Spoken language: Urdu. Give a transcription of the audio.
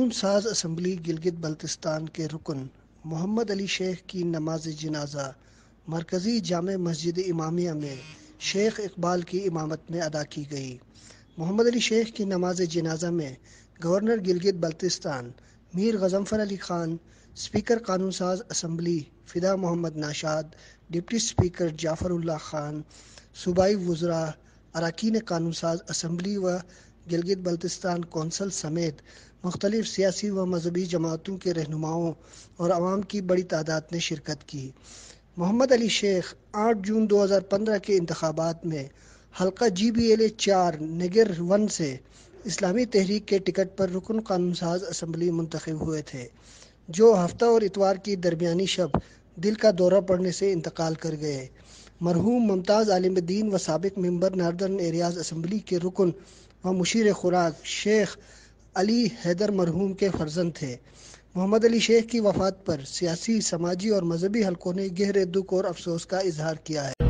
قانون ساز اسمبلی گلگت بلتستان کے رکن محمد علی شیخ کی نماز جنازہ مرکزی جامع مسجد امامیہ میں شیخ اقبال کی امامت میں ادا کی گئی۔ محمد علی شیخ کی نماز جنازہ میں گورنر گلگت بلتستان میر غضنفر علی خان، اسپیکر قانون ساز اسمبلی فدا محمد ناشاد، ڈپٹی اسپیکر جعفر اللہ خان، صوبائی وزراء، اراکین قانون ساز اسمبلی و گلگت بلتستان کونسل سمیت مختلف سیاسی و مذہبی جماعتوں کے رہنماؤں اور عوام کی بڑی تعداد نے شرکت کی۔ محمد علی شیخ 8 جون 2015 کے انتخابات میں حلقہ GBLA 4 نگر 1 سے اسلامی تحریک کے ٹکٹ پر رکن قانون ساز اسمبلی منتخب ہوئے تھے، جو ہفتہ اور اتوار کی درمیانی شب دل کا دورہ پڑنے سے انتقال کر گئے۔ مرحوم ممتاز عالم دین و سابق ممبر ناردرن ایریاز اسمبلی کے رکن و مشیر خوراک شیخ علی حیدر مرحوم کے فرزند تھے۔ محمد علی شیخ کی وفات پر سیاسی، سماجی اور مذہبی حلقوں نے گہرے دکھ اور افسوس کا اظہار کیا ہے۔